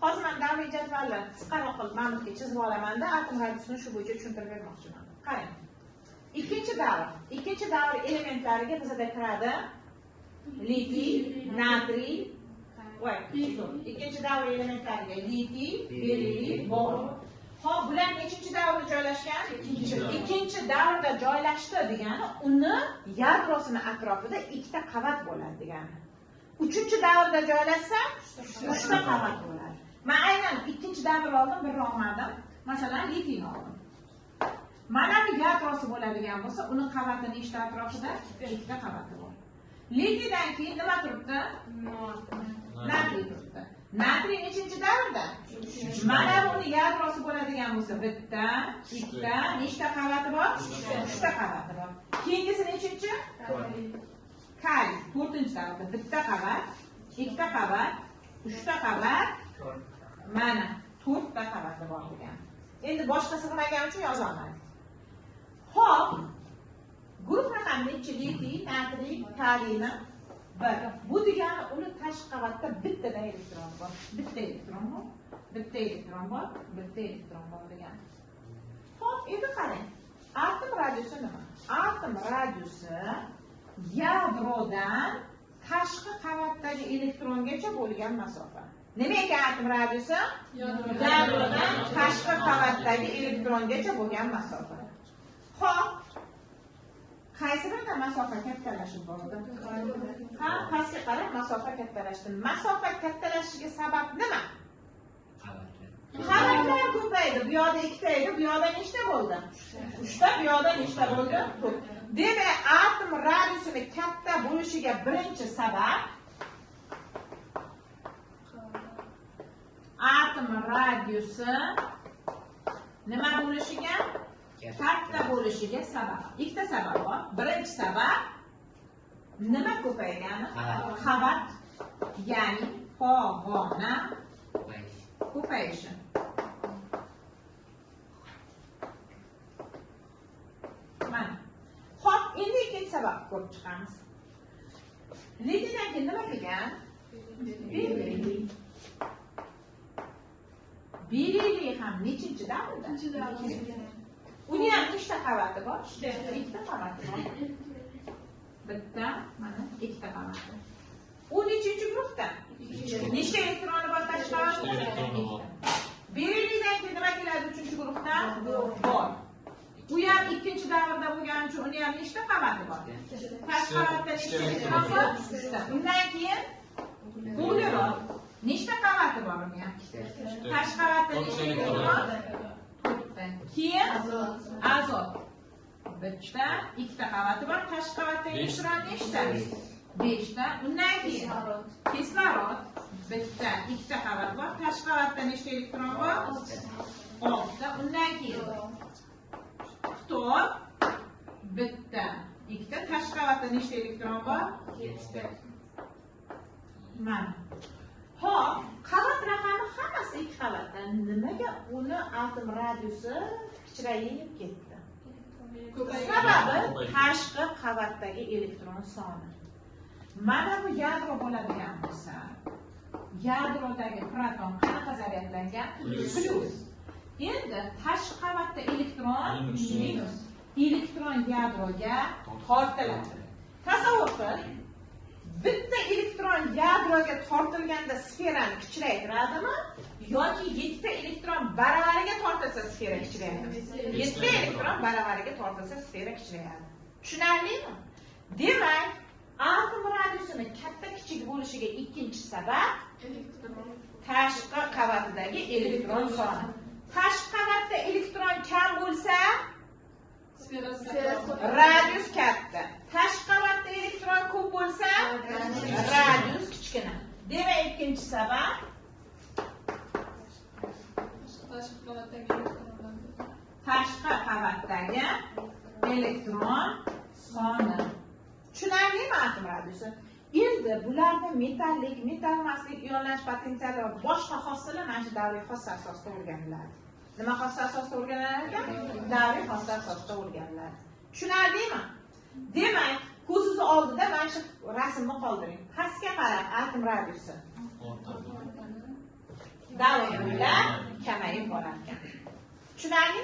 Hozir men davriy jadvalni qisqaroq qilib ma'lumotga chizib olamanda, atom radiusini shu bo'yicha tushuntirib bermoqchiman. Qarang. Ikkinchi davr elementlariga bizda kiradi litiy, natriy, ikkinchi davr elementlariga litiy, beriliy, bor. Hop, bular nechinchi davrda joylashgan? Ikkinchi davrda joylashdi degani, uni yadrosini atrofida ikkita qavat bo'ladi degani. Uchinchi davrda joylashsa, uchta qavat bo'ladi. Men aynan ikkinchi davr oldim, bir olmadim. Masalan, litiyni oldim. Mana bu yadrosi bo'ladigan bo'lsa, uni qavati nechta atrofida? Ikkita qavati bor. Litiydan keyin nima turibdi? Natriy turibdi. Natriy nechinchi davrda? Mana buni yadrosi bo'ladigan bo'lsa, bitta, ikkita, nechta qavati bor? Uchta qavati bor. Keyingisi nechinchi? Kaliy, 4-davrda. Bitta qavat, ikkita qavat, uchta qavat, mana 4ta qavati bor degan. Endi boshqa sig'magan uchun yoza olmadik. Hop, guruh raqam nechi? Litiy, natriy, kaliyni 1. Bu degani uni tashqi qavatda bittada elektron bor. Bitta elektron bor, bitta elektron bor, bitta elektron bor degani. Hop, endi qarang. Atom radiusi nima? Atom radiusi yadrodan tashqi qavatdagi elektrongacha bo'lgan masofa. Nima ekan atom radiusi? Yadrodan tashqi qavatdagi elektrongacha bo'lgan masofa. Hop, qaysi birida masofa kattalashib bordi? Ha, pastga qarab masofa kattalashdi. Masofa kattalashishiga sabab nima? Qavatlar ko'paydi. Bu yoqda 2ta edi, bu yoqda nechta bo'ldi? 3ta, bu yoqda nechta bo'ldi? 4. Demak, atom radiusini katta bo'lishiga birinchi sabab atom radiusi nima bo'lishiga? Katta bo'lishiga sabab. Ikkita sabab bor. Birinchi sabab nima ko'paygani? Qavat, ya'ni pog'ona ko'payishi. Mana. Xo'p, endi ikkinchi sabab ko'rib chiqamiz. Litiydan keyin nima qilgan? Beriliy. Beriliy ham nechinchi davrda? Uni ham nechta qavati bor? Ikkita qavati bor. Bitta, mana ikkita qavati. U nechinchi guruhda? Nechta elektroni bor tashqi qavatda? Beriliydan keyin nima keladi uchinchi guruhda? Bor. Bu ham ikkinchi davrda bo'lgani uchun uni ham nechta qavati bor? Tashqi qavatda nechta elektron bor? 3ta. Undan keyin uglerod. Nechta qavati bor uni ham? Tashqi qavatda nechta elektron bor? Keyin azot. Bitta, ikkita qavati bor. Tashqi qavatda elektron nechta? 5ta. Undan keyin kislorod. Bitta, ikkita qavat bor. Tashqi qavatda nechta elektron bor? 6ta. Undan keyin ftor. Bitta, ikkita. Tashqi qavatda nechta elektron bor? 7ta. Mana. Hop, qavat raqami hammasi 2 qavatdan. Nimaga uni atom radiusi kichrayib ketdi? Sababi tashqi qavatdagi elektron soni. Mana bu yadro bo'ladigan bo'lsa, yadrodagi proton qanaqa zaryadlangan? Plus. Endi tashqi qavatda elektron minus. Elektron yadroga tortiladi. Tasavvur qil. Bitta elektron yadroga tortilganda sferani kichraytiradimi yoki 7 ta elektron baravariga tortilsa sfera kichrayadimi? 7 ta elektron baravariga tortilsa sfera kichrayadi. Tushunarlimi? Demak, atom radiusini katta kichik bo'lishiga ikkinchi sabab tashqi qavatidagi elektron soni. Tashqi qavatda elektron kam bo'lsa, radius katta. Tashqi qavatda elektron ko'p bo'lsa, radius kichkina. Demak, ikkinchi sabab tashqi qavatdagi elektron soni. Tushunarlimi atom radiusi? Endi bularda metallik, metal emaslik, ionlanish potensiali va boshqa xossalar mana shu davriy xossa asosida o'rganiladi. Nima xossa asosida o'rganilar ekan? Davriy xossa asosida o'rganiladi. Tushunarlimi? Demak, ko'zingiz oldida mana shu rasmni qoldiring. Pastga qarab atom radiusi. davr bo'ylab kamayib borar ekan. Tushunarli?